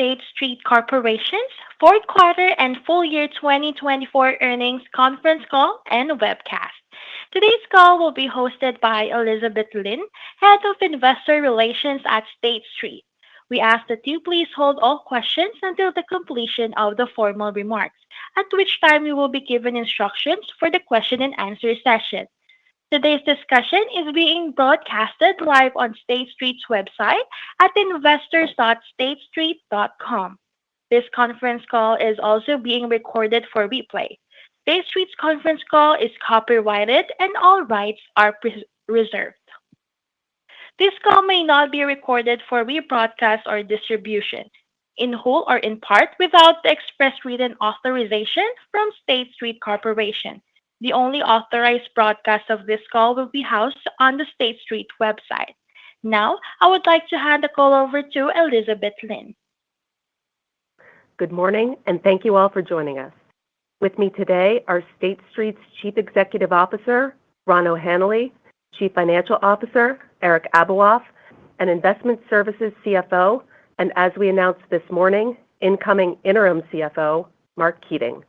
State Street Corporation's fourth quarter and full year 2024 earnings conference call and webcast. Today's call will be hosted by Elizabeth Lynn, Head of Investor Relations at State Street. We ask that you please hold all questions until the completion of the formal remarks, at which time you will be given instructions for the question and answer session. Today's discussion is being broadcasted live on State Street's website at investors.statestreet.com. This conference call is also being recorded for replay. State Street's conference call is copyrighted and all rights are reserved. This call may not be recorded for rebroadcast or distribution, in whole or in part, without the express written authorization from State Street Corporation. The only authorized broadcast of this call will be housed on the State Street website. Now, I would like to hand the call over to Elizabeth Lynn. Good morning, and thank you all for joining us. With me today are State Street's Chief Executive Officer, Ron O'Hanley, Chief Financial Officer, Eric Abuhoff, and Investment Services CFO, and as we announced this morning, incoming interim CFO, Mark Keating.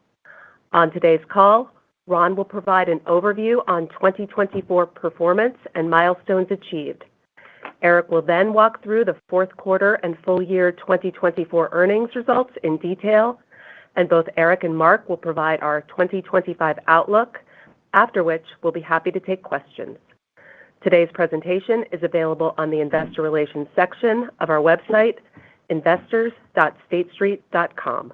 On today's call, Ron will provide an overview on 2024 performance and milestones achieved. Eric will then walk through the fourth quarter and full year 2024 earnings results in detail, and both Eric and Mark will provide our 2025 outlook, after which we'll be happy to take questions. Today's presentation is available on the Investor Relations section of our website, investors.statestreet.com.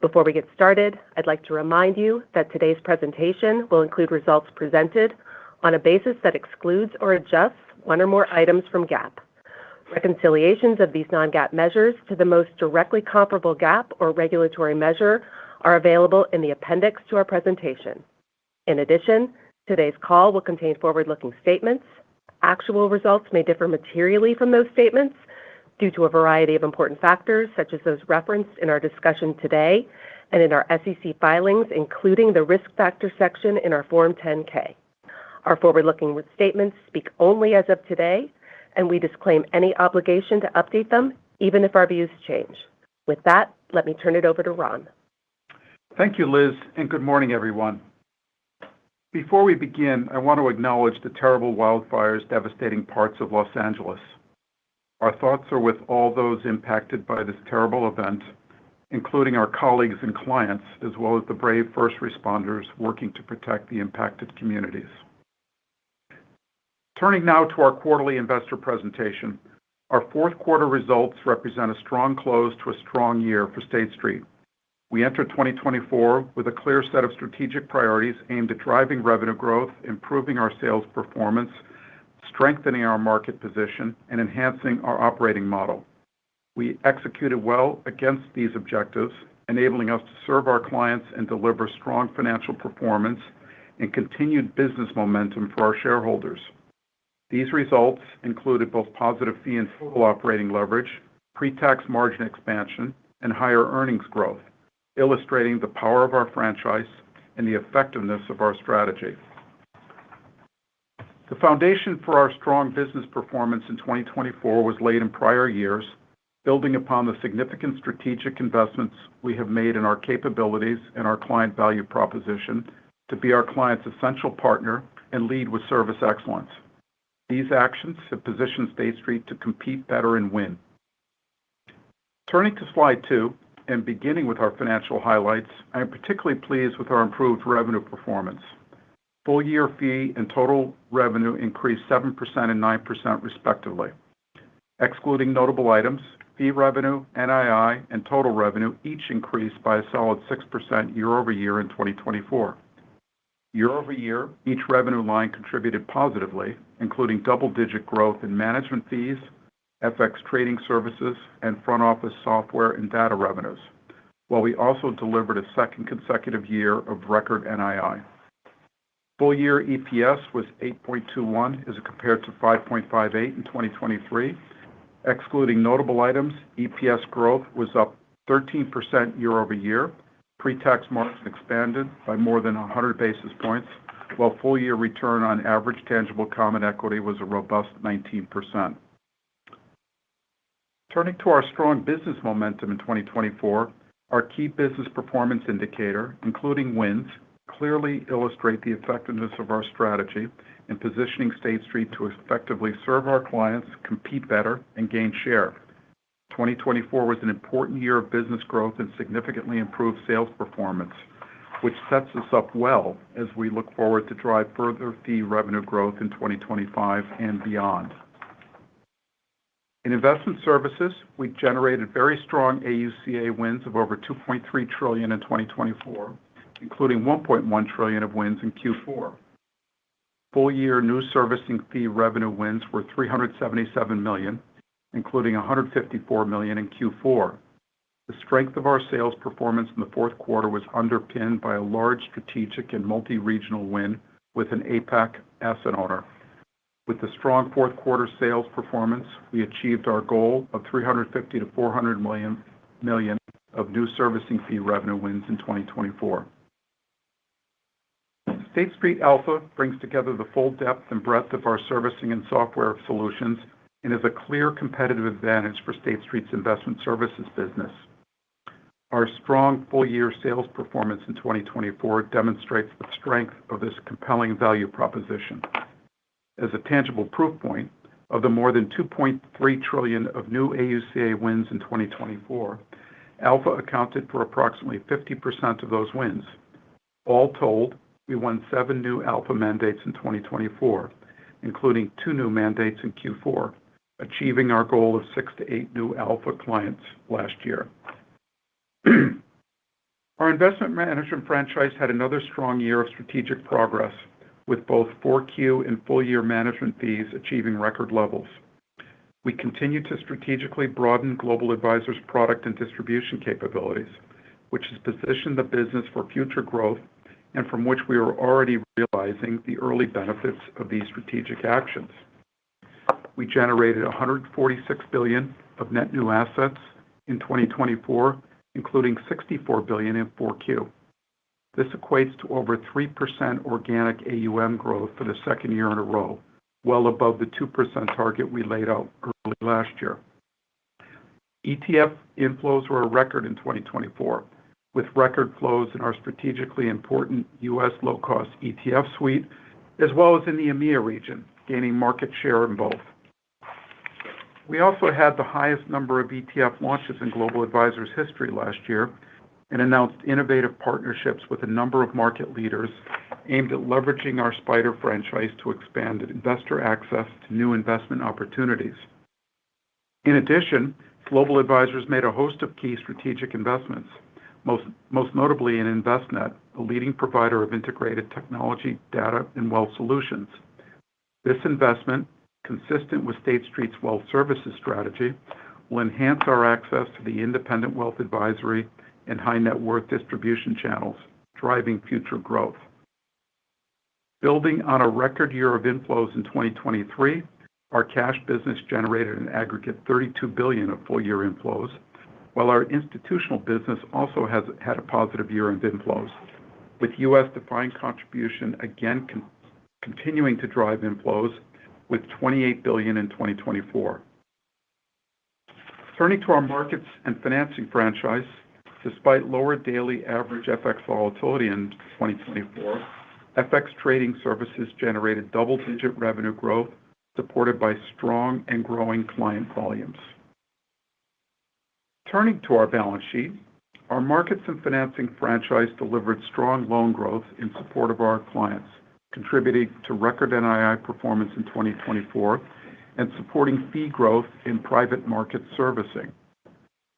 Before we get started, I'd like to remind you that today's presentation will include results presented on a basis that excludes or adjusts one or more items from GAAP. Reconciliations of these non-GAAP measures to the most directly comparable GAAP or regulatory measure are available in the appendix to our presentation. In addition, today's call will contain forward-looking statements. Actual results may differ materially from those statements due to a variety of important factors, such as those referenced in our discussion today and in our SEC filings, including the Risk Factor section in our Form 10-K. Our forward-looking statements speak only as of today, and we disclaim any obligation to update them, even if our views change. With that, let me turn it over to Ron. Thank you, Liz, and good morning, everyone. Before we begin, I want to acknowledge the terrible wildfires devastating parts of Los Angeles. Our thoughts are with all those impacted by this terrible event, including our colleagues and clients, as well as the brave first responders working to protect the impacted communities. Turning now to our quarterly investor presentation, our fourth quarter results represent a strong close to a strong year for State Street. We entered 2024 with a clear set of strategic priorities aimed at driving revenue growth, improving our sales performance, strengthening our market position, and enhancing our operating model. We executed well against these objectives, enabling us to serve our clients and deliver strong financial performance and continued business momentum for our shareholders. These results included both positive fee and total operating leverage, pre-tax margin expansion, and higher earnings growth, illustrating the power of our franchise and the effectiveness of our strategy. The foundation for our strong business performance in 2024 was laid in prior years, building upon the significant strategic investments we have made in our capabilities and our client value proposition to be our client's essential partner and lead with service excellence. These actions have positioned State Street to compete better and win. Turning to slide 2 and beginning with our financial highlights, I am particularly pleased with our improved revenue performance. Full-year fee and total revenue increased 7% and 9% respectively. Excluding notable items, fee revenue, NII, and total revenue each increased by a solid 6% year-over-year in 2024. Year-over-year, each revenue line contributed positively, including double-digit growth in management fees, FX trading services, and front office software and data revenues, while we also delivered a second consecutive year of record NII. Full-year EPS was 8.21 as compared to 5.58 in 2023. Excluding notable items, EPS growth was up 13% year-over-year. Pre-tax margin expanded by more than 100 basis points, while full-year return on average tangible common equity was a robust 19%. Turning to our strong business momentum in 2024, our key business performance indicator, including wins, clearly illustrate the effectiveness of our strategy in positioning State Street to effectively serve our clients, compete better, and gain share. 2024 was an important year of business growth and significantly improved sales performance, which sets us up well as we look forward to drive further fee revenue growth in 2025 and beyond. In investment services, we generated very strong AUCA wins of over $2.3 trillion in 2024, including $1.1 trillion of wins in Q4. Full-year new servicing fee revenue wins were $377 million, including $154 million in Q4. The strength of our sales performance in the fourth quarter was underpinned by a large strategic and multi-regional win with an APAC asset owner. With the strong fourth quarter sales performance, we achieved our goal of $350 to $400 million of new servicing fee revenue wins in 2024. State Street Alpha brings together the full depth and breadth of our servicing and software solutions and is a clear competitive advantage for State Street's investment services business. Our strong full-year sales performance in 2024 demonstrates the strength of this compelling value proposition. As a tangible proof point, of the more than $2.3 trillion of new AUCA wins in 2024, Alpha accounted for approximately 50% of those wins. All told, we won 7 new Alpha mandates in 2024, including 2 new mandates in Q4, achieving our goal of 6 to 8 new Alpha clients last year. Our investment management franchise had another strong year of strategic progress, with both 4Q and full-year management fees achieving record levels. We continue to strategically broaden Global Advisors' product and distribution capabilities, which has positioned the business for future growth and from which we are already realizing the early benefits of these strategic actions. We generated $146 billion of net new assets in 2024, including $64 billion in 4Q. This equates to over 3% organic AUM growth for the second year in a row, well above the 2% target we laid out early last year. ETF inflows were a record in 2024, with record flows in our strategically important U.S. low-cost ETF suite, as well as in the EMEA region, gaining market share in both. We also had the highest number of ETF launches in Global Advisors' history last year and announced innovative partnerships with a number of market leaders aimed at leveraging our SPDR franchise to expand investor access to new investment opportunities. In addition, Global Advisors made a host of key strategic investments, most notably in Envestnet, a leading provider of integrated technology, data, and wealth solutions. This investment, consistent with State Street's wealth services strategy, will enhance our access to the independent wealth advisory and high net worth distribution channels, driving future growth. Building on a record year of inflows in 2023, our cash business generated an aggregate $32 billion of full-year inflows, while our institutional business also has had a positive year of inflows, with U.S. defined contribution again continuing to drive inflows with $28 billion in 2024. Turning to our markets and financing franchise, despite lower daily average FX volatility in 2024, FX trading services generated double-digit revenue growth supported by strong and growing client volumes. Turning to our balance sheet, our markets and financing franchise delivered strong loan growth in support of our clients, contributing to record NII performance in 2024 and supporting fee growth in private market servicing.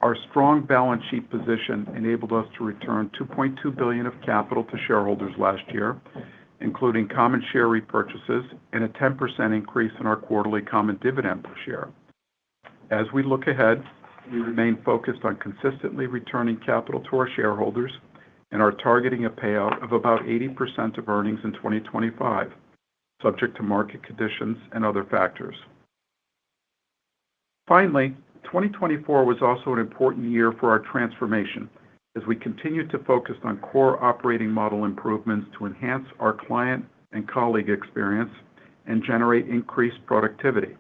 Our strong balance sheet position enabled us to return $2.2 billion of capital to shareholders last year, including common share repurchases and a 10% increase in our quarterly common dividend per share. As we look ahead, we remain focused on consistently returning capital to our shareholders and are targeting a payout of about 80% of earnings in 2025, subject to market conditions and other factors. Finally, 2024 was also an important year for our transformation as we continue to focus on core operating model improvements to enhance our client and colleague experience and generate increased productivity.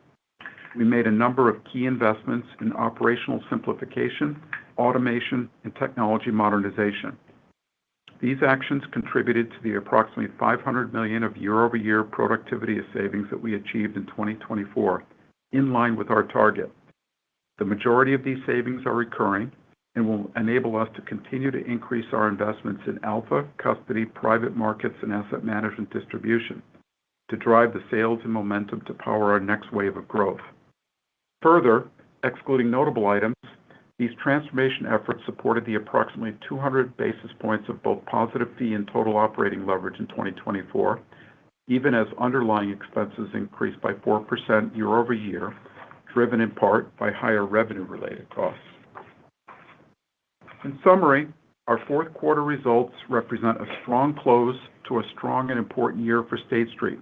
we made a number of key investments in operational simplification, automation, and technology modernization. These actions contributed to the approximately $500 million of year-over-year productivity savings that we achieved in 2024, in line with our target. The majority of these savings are recurring and will enable us to continue to increase our investments in alpha, custody, private markets, and asset management distribution to drive the sales and momentum to power our next wave of growth. Further, excluding notable items, these transformation efforts supported the approximately 200 basis points of both positive fee and total operating leverage in 2024, even as underlying expenses increased by 4% year-over-year, driven in part by higher revenue-related costs. In summary, our fourth quarter results represent a strong close to a strong and important year for State Street.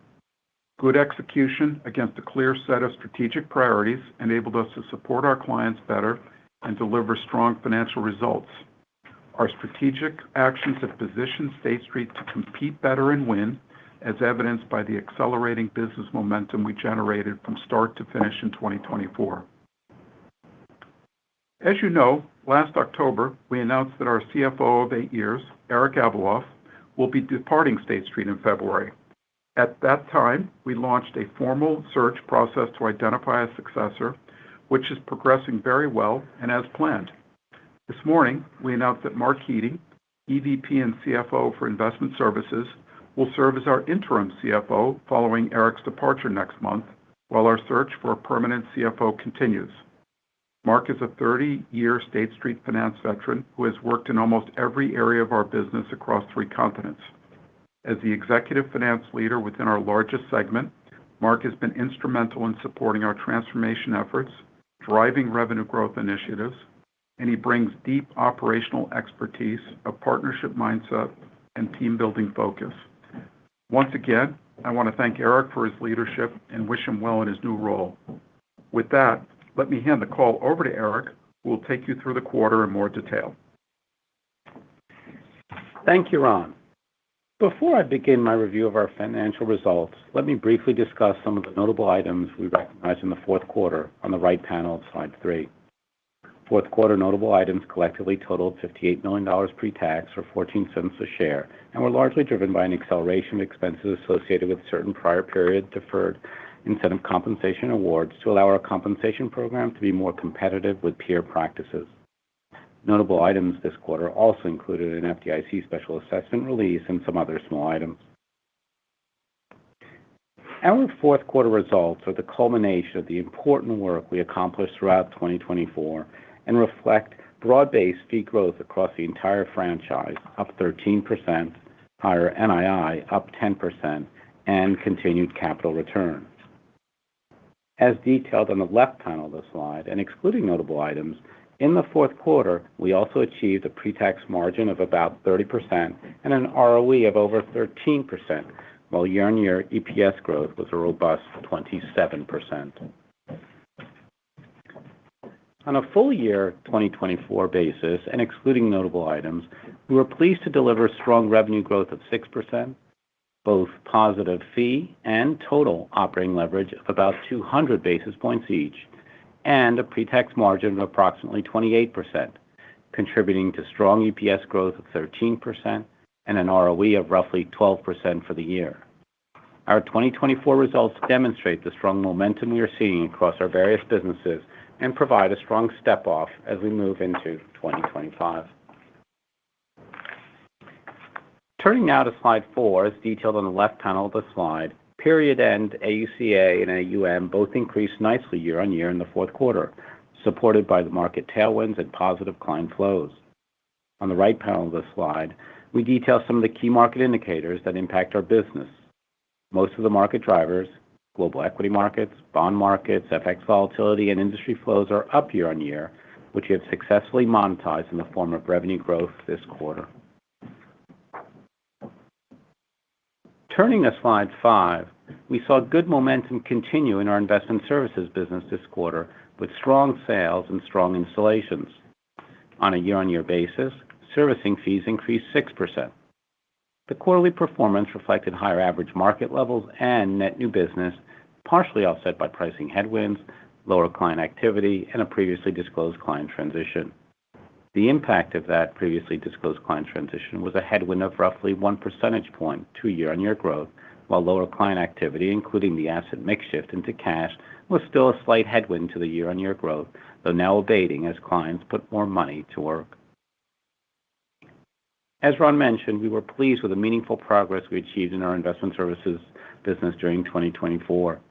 Good execution against a clear set of strategic priorities enabled us to support our clients better and deliver strong financial results. Our strategic actions have positioned State Street to compete better and win, as evidenced by the accelerating business momentum we generated from start to finish in 2024. As you know, last October, we announced that our CFO of 8 years, Eric Abeloff, will be departing State Street in February. At that time, we launched a formal search process to identify a successor, which is progressing very well and as planned. This morning, we announced that Mark Keating, EVP and CFO for Investment Services, will serve as our interim CFO following Eric's departure next month, while our search for a permanent CFO continues. Mark is a 30-year State Street finance veteran who has worked in almost every area of our business across 3 continents. As the executive finance leader within our largest segment, Mark has been instrumental in supporting our transformation efforts, driving revenue growth initiatives, and he brings deep operational expertise, a partnership mindset, and team-building focus. Once again, I want to thank Eric for his leadership and wish him well in his new role. With that, let me hand the call over to Eric, who will take you through the quarter in more detail. Thank you, Ron. Before I begin my review of our financial results, let me briefly discuss some of the notable items we recognized in the fourth quarter on the right panel of slide 3. Fourth quarter notable items collectively totaled $58 million pre-tax, or 14 cents a share, and were largely driven by an acceleration of expenses associated with certain prior period deferred incentive compensation awards to allow our compensation program to be more competitive with peer practices. Notable items this quarter also included an FDIC special assessment release and some other small items. Our fourth quarter results are the culmination of the important work we accomplished throughout 2024 and reflect broad-based fee growth across the entire franchise, up 13%, higher NII, up 10%, and continued capital return. As detailed on the left panel of the slide, and excluding notable items, in the fourth quarter, we also achieved a pre-tax margin of about 30% and an ROE of over 13%, while year-on-year EPS growth was a robust 27%. On a full year 2024 basis, and excluding notable items, we were pleased to deliver strong revenue growth of 6%, both positive fee and total operating leverage of about 200 basis points each, and a pre-tax margin of approximately 28%, contributing to strong EPS growth of 13% and an ROE of roughly 12% for the year. Our 2024 results demonstrate the strong momentum we are seeing across our various businesses and provide a strong step-off as we move into 2025. Turning now to slide 4, as detailed on the left panel of the slide, period-end AUCA and AUM both increased nicely year-on-year in the fourth quarter, supported by the market tailwinds and positive client flows. On the right panel of the slide, we detail some of the key market indicators that impact our business. Most of the market drivers, global equity markets, bond markets, FX volatility, and industry flows are up year-on-year, which we have successfully monetized in the form of revenue growth this quarter. Turning to slide 5, we saw good momentum continue in our investment services business this quarter, with strong sales and strong installations. On a year-on-year basis, servicing fees increased 6%. The quarterly performance reflected higher average market levels and net new business, partially offset by pricing headwinds, lower client activity, and a previously disclosed client transition. The impact of that previously disclosed client transition was a headwind of roughly 1 percentage point to year-on-year growth, while lower client activity, including the asset mix shift into cash, was still a slight headwind to the year-on-year growth, though now abating as clients put more money to work. As Ron mentioned, we were pleased with the meaningful progress we achieved in our investment services business during 2024.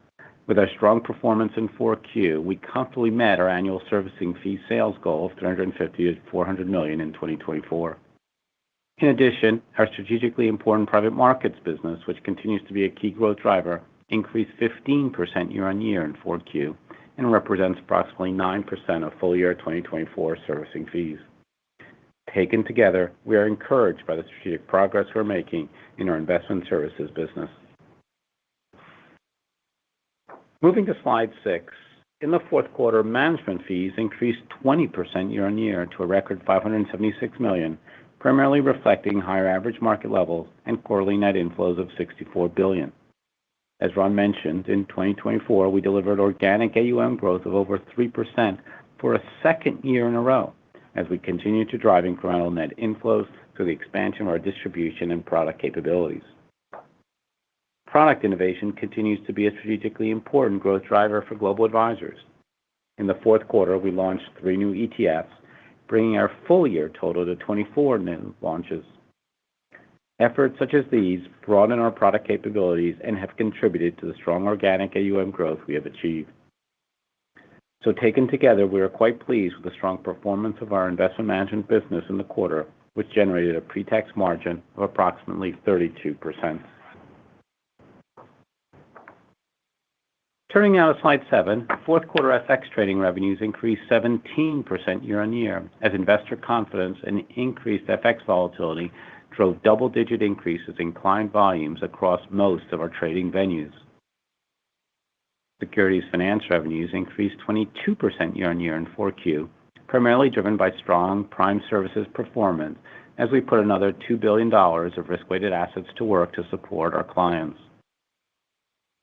With our strong performance in 4Q, we comfortably met our annual servicing fee sales goal of $350 to $400 million in 2024. In addition, our strategically important private markets business, which continues to be a key growth driver, increased 15% year-on-year in 4Q and represents approximately 9% of full-year 2024 servicing fees. Taken together, we are encouraged by the strategic progress we're making in our investment services business. Moving to slide 6, in the fourth quarter, management fees increased 20% year-on-year to a record $576 million, primarily reflecting higher average market levels and quarterly net inflows of $64 billion. As Ron mentioned, in 2024, we delivered organic AUM growth of over 3% for a second year in a row, as we continue to drive incremental net inflows through the expansion of our distribution and product capabilities. Product innovation continues to be a strategically important growth driver for global advisors. In the fourth quarter, we launched 3 new ETFs, bringing our full-year total to 24 new launches. Efforts such as these broaden our product capabilities and have contributed to the strong organic AUM growth we have achieved. So taken together, we are quite pleased with the strong performance of our investment management business in the quarter, which generated a pre-tax margin of approximately 32%. Turning now to slide 7, fourth quarter FX trading revenues increased 17% year-on-year as investor confidence and increased FX volatility drove double-digit increases in client volumes across most of our trading venues. Securities finance revenues increased 22% year-on-year in 4Q, primarily driven by strong prime services performance as we put another $2 billion of risk-weighted assets to work to support our clients.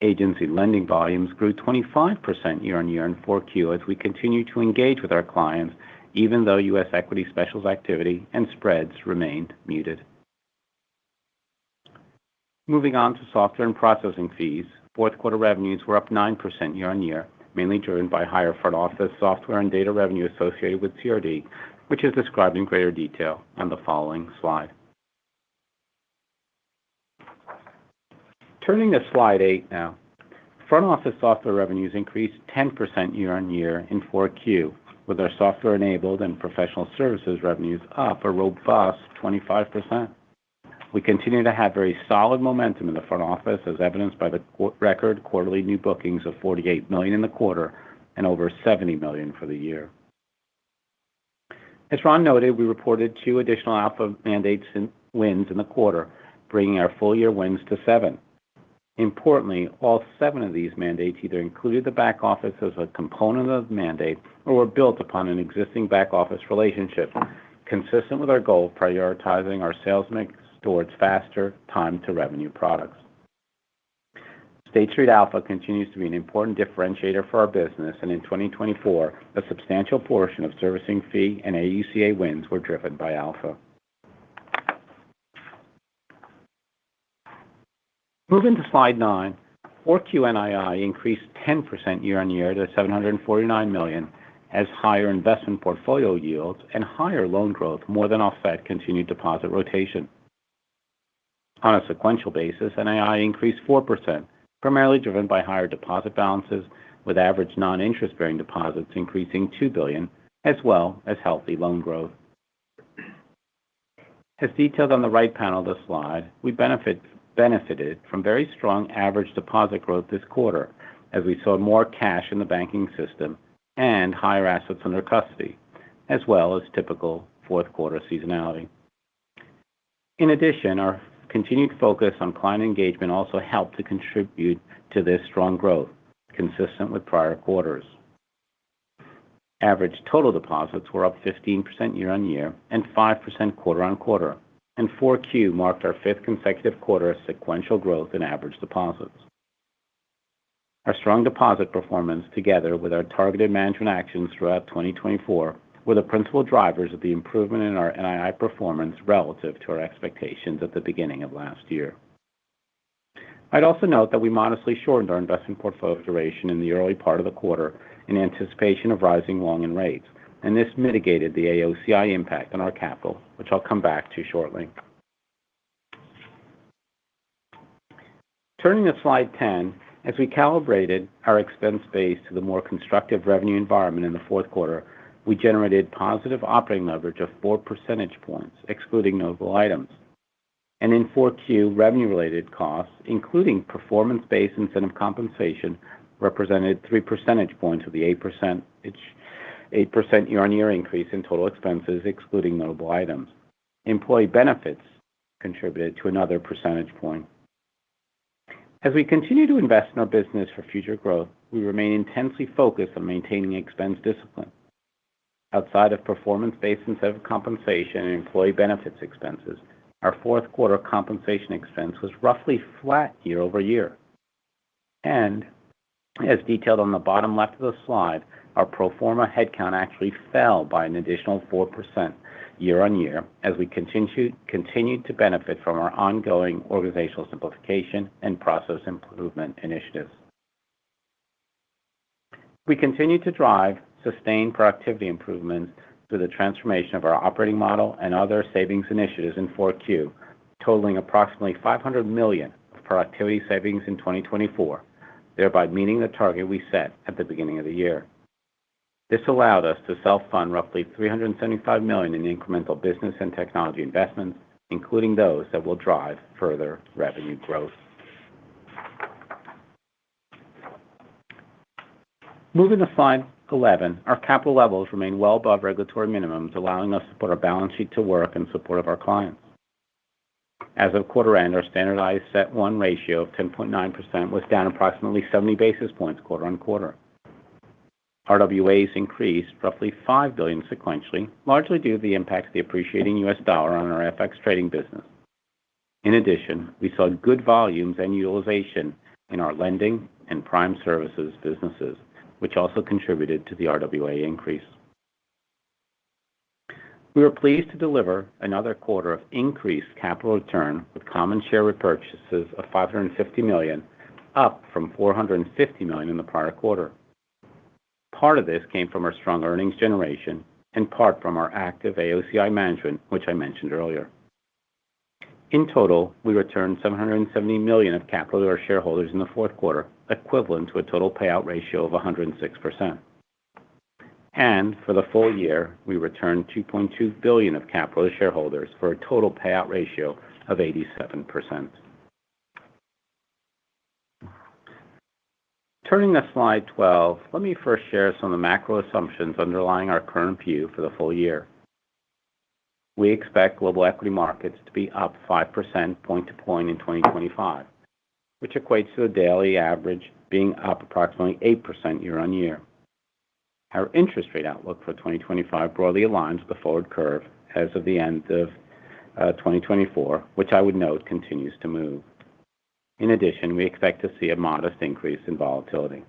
Agency lending volumes grew 25% year-on-year in 4Q as we continue to engage with our clients, even though U.S. equity specials activity and spreads remained muted. Moving on to software and processing fees, fourth quarter revenues were up 9% year-on-year, mainly driven by higher front office software and data revenue associated with CRD, which is described in greater detail on the following slide. Turning to slide 8 now, front office software revenues increased 10% year-on-year in 4Q, with our software-enabled and professional services revenues up a robust 25%. We continue to have very solid momentum in the front office, as evidenced by the record quarterly new bookings of $48 million in the quarter and over $70 million for the year. As Ron noted, we reported 2 additional alpha mandates wins in the quarter, bringing our full-year wins to 7. Importantly, all 7 of these mandates either included the back office as a component of the mandate or were built upon an existing back office relationship, consistent with our goal of prioritizing our sales mix towards faster time-to-revenue products. State Street Alpha continues to be an important differentiator for our business, and in 2024, a substantial portion of servicing fee and AUCA wins were driven by Alpha. Moving to slide 9, 4Q NII increased 10% year-on-year to $749 million, as higher investment portfolio yields and higher loan growth more than offset continued deposit rotation. On a sequential basis, NII increased 4%, primarily driven by higher deposit balances, with average non-interest-bearing deposits increasing $2 billion, as well as healthy loan growth. As detailed on the right panel of the slide, we benefited from very strong average deposit growth this quarter, as we saw more cash in the banking system and higher assets under custody, as well as typical fourth quarter seasonality. In addition, our continued focus on client engagement also helped to contribute to this strong growth, consistent with prior quarters. Average total deposits were up 15% year-on-year and 5% quarter-on-quarter, and 4Q marked our 5th consecutive quarter of sequential growth in average deposits. Our strong deposit performance, together with our targeted management actions throughout 2024, were the principal drivers of the improvement in our NII performance relative to our expectations at the beginning of last year. I'd also note that we modestly shortened our investment portfolio duration in the early part of the quarter in anticipation of rising long-end rates, and this mitigated the AOCI impact on our capital, which I'll come back to shortly. Turning to slide 10, as we calibrated our expense base to the more constructive revenue environment in the fourth quarter, we generated positive operating leverage of 4 percentage points, excluding notable items. And in 4Q, revenue-related costs, including performance-based incentive compensation, represented 3 percentage points of the 8% year-on-year increase in total expenses, excluding notable items. Employee benefits contributed to another percentage point. As we continue to invest in our business for future growth, we remain intensely focused on maintaining expense discipline. Outside of performance-based incentive compensation and employee benefits expenses, our fourth quarter compensation expense was roughly flat year-over-year. And as detailed on the bottom left of the slide, our pro forma headcount actually fell by an additional 4% year-on-year as we continued to benefit from our ongoing organizational simplification and process improvement initiatives. We continue to drive sustained productivity improvements through the transformation of our operating model and other savings initiatives in 4Q, totaling approximately $500 million of productivity savings in 2024, thereby meeting the target we set at the beginning of the year. This allowed us to self-fund roughly $375 million in incremental business and technology investments, including those that will drive further revenue growth. Moving to slide 11, our capital levels remain well above regulatory minimums, allowing us to put our balance sheet to work in support of our clients. As of quarter end, our standardized CET1 ratio of 10.9% was down approximately 70 basis points quarter on quarter. RWAs increased roughly $5 billion sequentially, largely due to the impact of the appreciating U.S. dollar on our FX trading business. In addition, we saw good volumes and utilization in our lending and prime services businesses, which also contributed to the RWA increase. We were pleased to deliver another quarter of increased capital return with common share repurchases of $550 million, up from $450 million in the prior quarter. Part of this came from our strong earnings generation and part from our active AOCI management, which I mentioned earlier. In total, we returned $770 million of capital to our shareholders in the fourth quarter, equivalent to a total payout ratio of 106%. And for the full year, we returned $2.2 billion of capital to shareholders for a total payout ratio of 87%. Turning to slide 12, let me first share some of the macro assumptions underlying our current view for the full year. We expect global equity markets to be up 5% point to point in 2025, which equates to the daily average being up approximately 8% year-on-year. Our interest rate outlook for 2025 broadly aligns with the forward curve as of the end of 2024, which I would note continues to move. In addition, we expect to see a modest increase in volatility.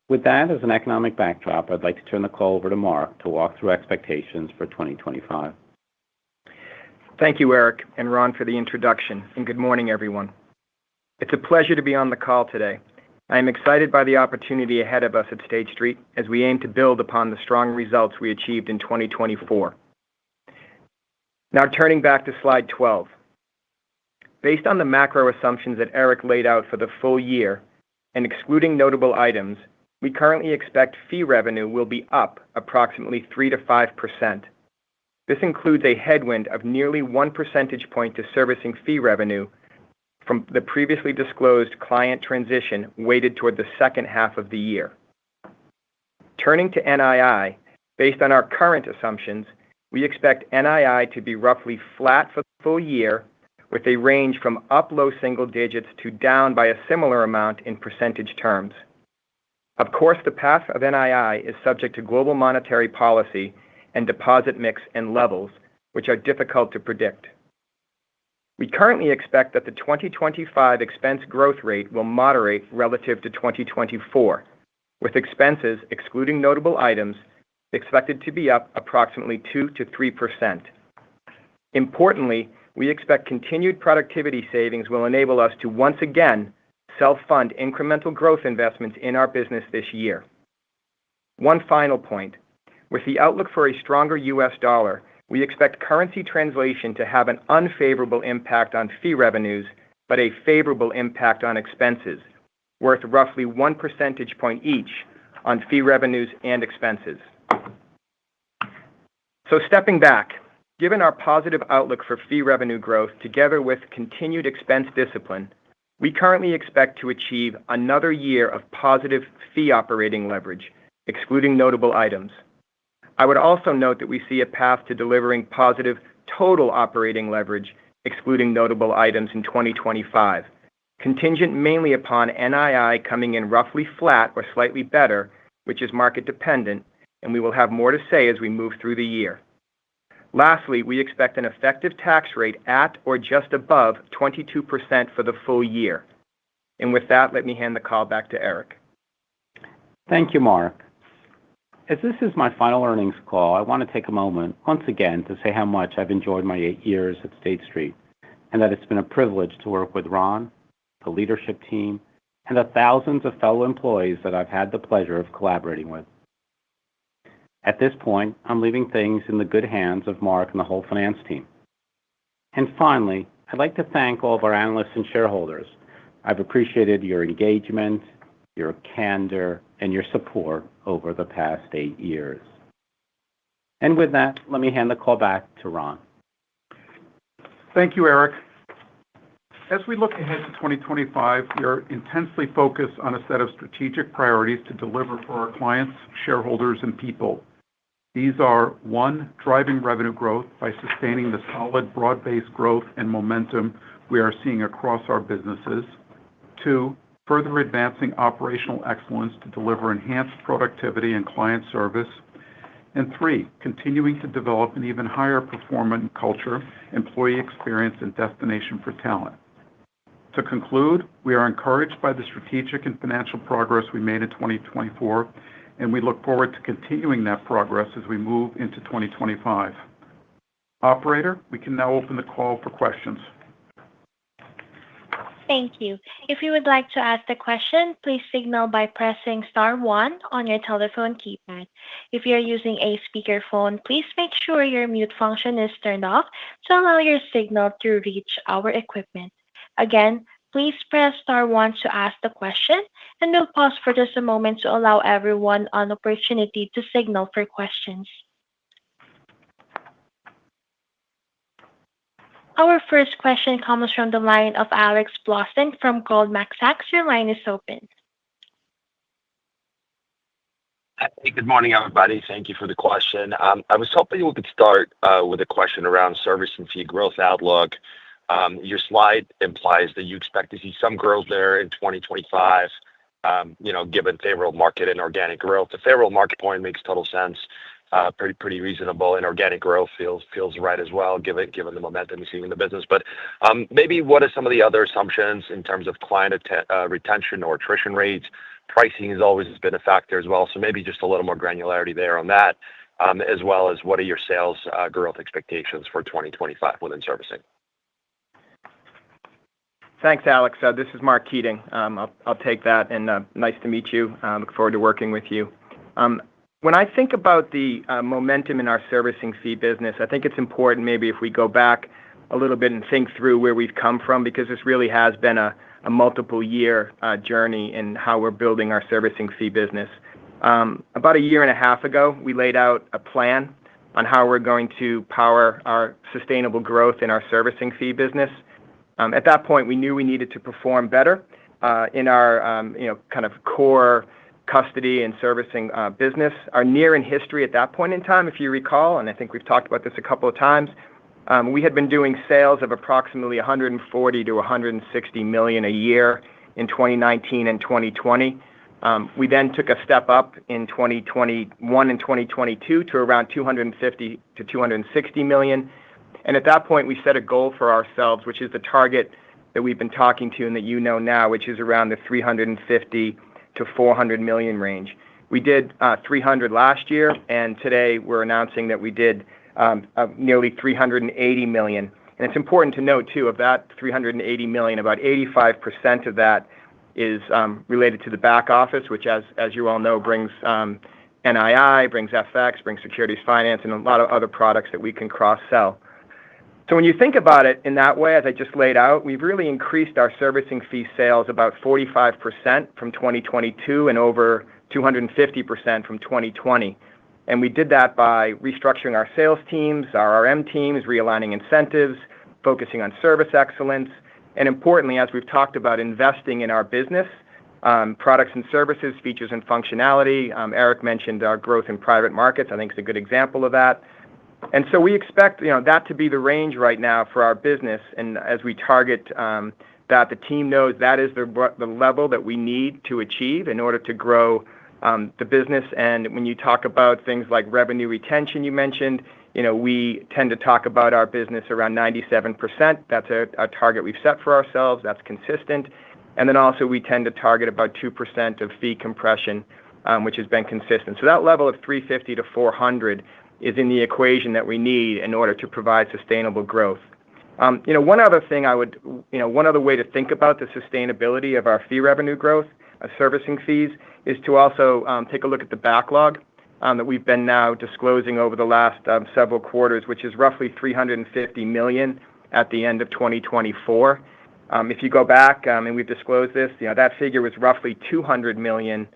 With that as an economic backdrop, I'd like to turn the call over to Mark to walk through expectations for 2025. Thank you, Eric and Ron, for the introduction, and good morning, everyone. It's a pleasure to be on the call today. I am excited by the opportunity ahead of us at State Street as we aim to build upon the strong results we achieved in 2024. Now, turning back to slide 12. Based on the macro assumptions that Eric laid out for the full year and excluding notable items, we currently expect fee revenue will be up approximately 3 to 5%. This includes a headwind of nearly 1 percentage point to servicing fee revenue from the previously disclosed client transition weighted toward the second half of the year. Turning to NII, based on our current assumptions, we expect NII to be roughly flat for the full year, with a range from up low single digits to down by a similar amount in percentage terms. Of course, the path of NII is subject to global monetary policy and deposit mix and levels, which are difficult to predict. We currently expect that the 2025 expense growth rate will moderate relative to 2024, with expenses, excluding notable items, expected to be up approximately 2% to 3%. Importantly, we expect continued productivity savings will enable us to once again self-fund incremental growth investments in our business this year. One final point. With the outlook for a stronger U.S. dollar, we expect currency translation to have an unfavorable impact on fee revenues, but a favorable impact on expenses, worth roughly 1 percentage point each on fee revenues and expenses. So stepping back, given our positive outlook for fee revenue growth together with continued expense discipline, we currently expect to achieve another year of positive fee operating leverage, excluding notable items. I would also note that we see a path to delivering positive total operating leverage, excluding notable items in 2025, contingent mainly upon NII coming in roughly flat or slightly better, which is market dependent, and we will have more to say as we move through the year. Lastly, we expect an effective tax rate at or just above 22% for the full year. And with that, let me hand the call back to Eric. Thank you, Mark. As this is my final earnings call, I want to take a moment once again to say how much I've enjoyed my 8 years at State Street, and that it's been a privilege to work with Ron, the leadership team, and the thousands of fellow employees that I've had the pleasure of collaborating with. At this point, I'm leaving things in the good hands of Mark and the whole finance team. And finally, I'd like to thank all of our analysts and shareholders. I've appreciated your engagement, your candor, and your support over the past 8 years. And with that, let me hand the call back to Ron. Thank you, Eric. As we look ahead to 2025, we are intensely focused on a set of strategic priorities to deliver for our clients, shareholders, and people. These are: 1, driving revenue growth by sustaining the solid, broad-based growth and momentum we are seeing across our businesses. 2, further advancing operational excellence to deliver enhanced productivity and client service. And 3, continuing to develop an even higher performing culture, employee experience, and destination for talent. To conclude, we are encouraged by the strategic and financial progress we made in 2024, and we look forward to continuing that progress as we move into 2025. Operator, we can now open the call for questions. Thank you. If you would like to ask a question, please signal by pressing star 1 on your telephone keypad. If you're using a speakerphone, please make sure your mute function is turned off to allow your signal to reach our equipment. Again, please press star 1 to ask the question, and we'll pause for just a moment to allow everyone an opportunity to signal for questions. Our first question comes from the line of Alex Blostein from Goldman Sachs. Your line is open. Hey, good morning, everybody. Thank you for the question. I was hoping we could start with a question around service and fee growth outlook. Your slide implies that you expect to see some growth there in 2025, given favorable market and organic growth. The favorable market point makes total sense, pretty reasonable, and organic growth feels right as well, given the momentum you see in the business. But maybe what are some of the other assumptions in terms of client retention or attrition rates? Pricing has always been a factor as well, so maybe just a little more granularity there on that, as well as what are your sales growth expectations for 2025 within servicing? Thanks, Alex. This is Mark Keating. I'll take that, and nice to meet you. Look forward to working with you. When I think about the momentum in our servicing fee business, I think it's important maybe if we go back a little bit and think through where we've come from, because this really has been a multiple-year journey in how we're building our servicing fee business. About a year and a half ago, we laid out a plan on how we're going to power our sustainable growth in our servicing fee business. At that point, we knew we needed to perform better in our kind of core custody and servicing business. Our near-in history at that point in time, if you recall, and I think we've talked about this a couple of times, we had been doing sales of approximately $140 to $160 million a year in 2019 and 2020. We then took a step up in 2021 and 2022 to around $250 to $260 million. And at that point, we set a goal for ourselves, which is the target that we've been talking to and that you know now, which is around the 350 to 400 million range. We did 300 last year, and today we're announcing that we did nearly 380 million. And it's important to note, too, of that 380 million, about 85% of that is related to the back office, which, as you all know, brings NII, brings FX, brings securities finance, and a lot of other products that we can cross-sell. So when you think about it in that way, as I just laid out, we've really increased our servicing fee sales about 45% from 2022 and over 250% from 2020. And we did that by restructuring our sales teams, our RM teams, realigning incentives, focusing on service excellence, and importantly, as we've talked about, investing in our business, products and services, features and functionality. Eric mentioned our growth in private markets. I think it's a good example of that. And so we expect that to be the range right now for our business. And as we target that, the team knows that is the level that we need to achieve in order to grow the business. And when you talk about things like revenue retention, you mentioned, we tend to talk about our business around 97%. That's a target we've set for ourselves. That's consistent. And then also we tend to target about 2% of fee compression, which has been consistent. So that level of 350 to 400 is in the equation that we need in order to provide sustainable growth. One other way to think about the sustainability of our fee revenue growth, servicing fees, is to also take a look at the backlog that we've been now disclosing over the last several quarters, which is roughly 350 million at the end of 2024. If you go back, and we've disclosed this, that figure was roughly 200 million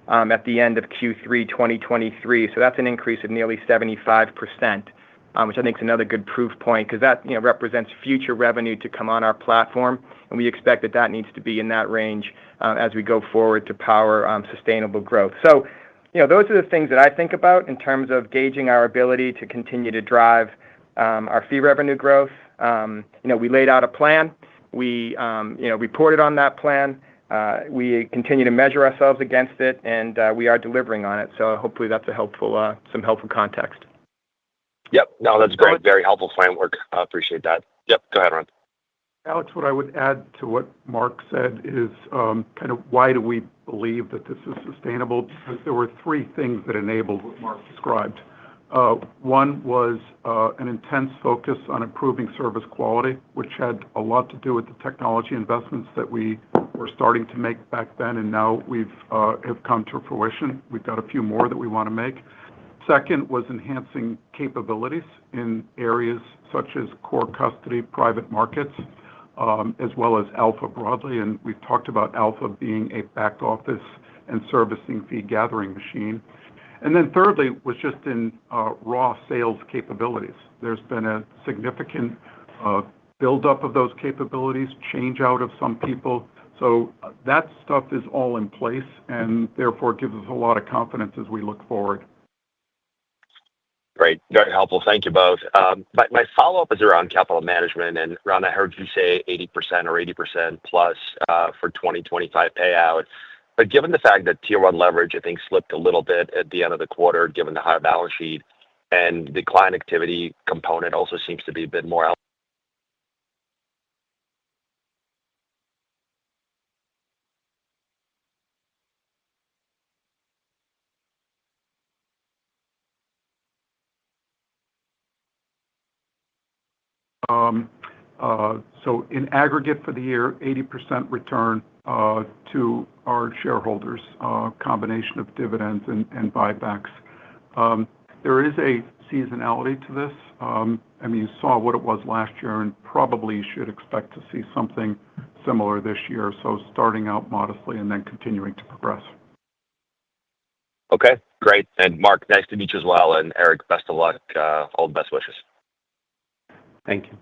at the end of Q3 2023. So that's an increase of nearly 75%, which I think is another good proof point because that represents future revenue to come on our platform. And we expect that needs to be in that range as we go forward to power sustainable growth. So those are the things that I think about in terms of gauging our ability to continue to drive our fee revenue growth. We laid out a plan. We reported on that plan. We continue to measure ourselves against it, and we are delivering on it. So hopefully that's some helpful context. Yep. No, that's great. Very helpful framework. I appreciate that. Yep. Go ahead, Ron. Alex, what I would add to what Mark said is kind of why do we believe that this is sustainable? Because there were three things that enabled what Mark described. One was an intense focus on improving service quality, which had a lot to do with the technology investments that we were starting to make back then, and now have come to fruition. We've got a few more that we want to make. Second was enhancing capabilities in areas such as core custody, private markets, as well as Alpha broadly. And we've talked about Alpha being a back office and servicing fee gathering machine. And then thirdly was just in raw sales capabilities. There's been a significant buildup of those capabilities, change out of some people. So that stuff is all in place and therefore gives us a lot of confidence as we look forward. Great. Very helpful. Thank you both. My follow-up is around capital management. And Ron, I heard you say 80% or 80% plus for 2025 payout. But given the fact that Tier 1 leverage, I think, slipped a little bit at the end of the quarter, given the higher balance sheet, and the client activity component also seems to be a bit more. So in aggregate for the year, 80% return to our shareholders, combination of dividends and buybacks. There is a seasonality to this. I mean, you saw what it was last year, and probably you should expect to see something similar this year. So starting out modestly and then continuing to progress. Okay, great. And Mark, nice to meet you as well. And Eric, best of luck. All the best wishes. Thank you.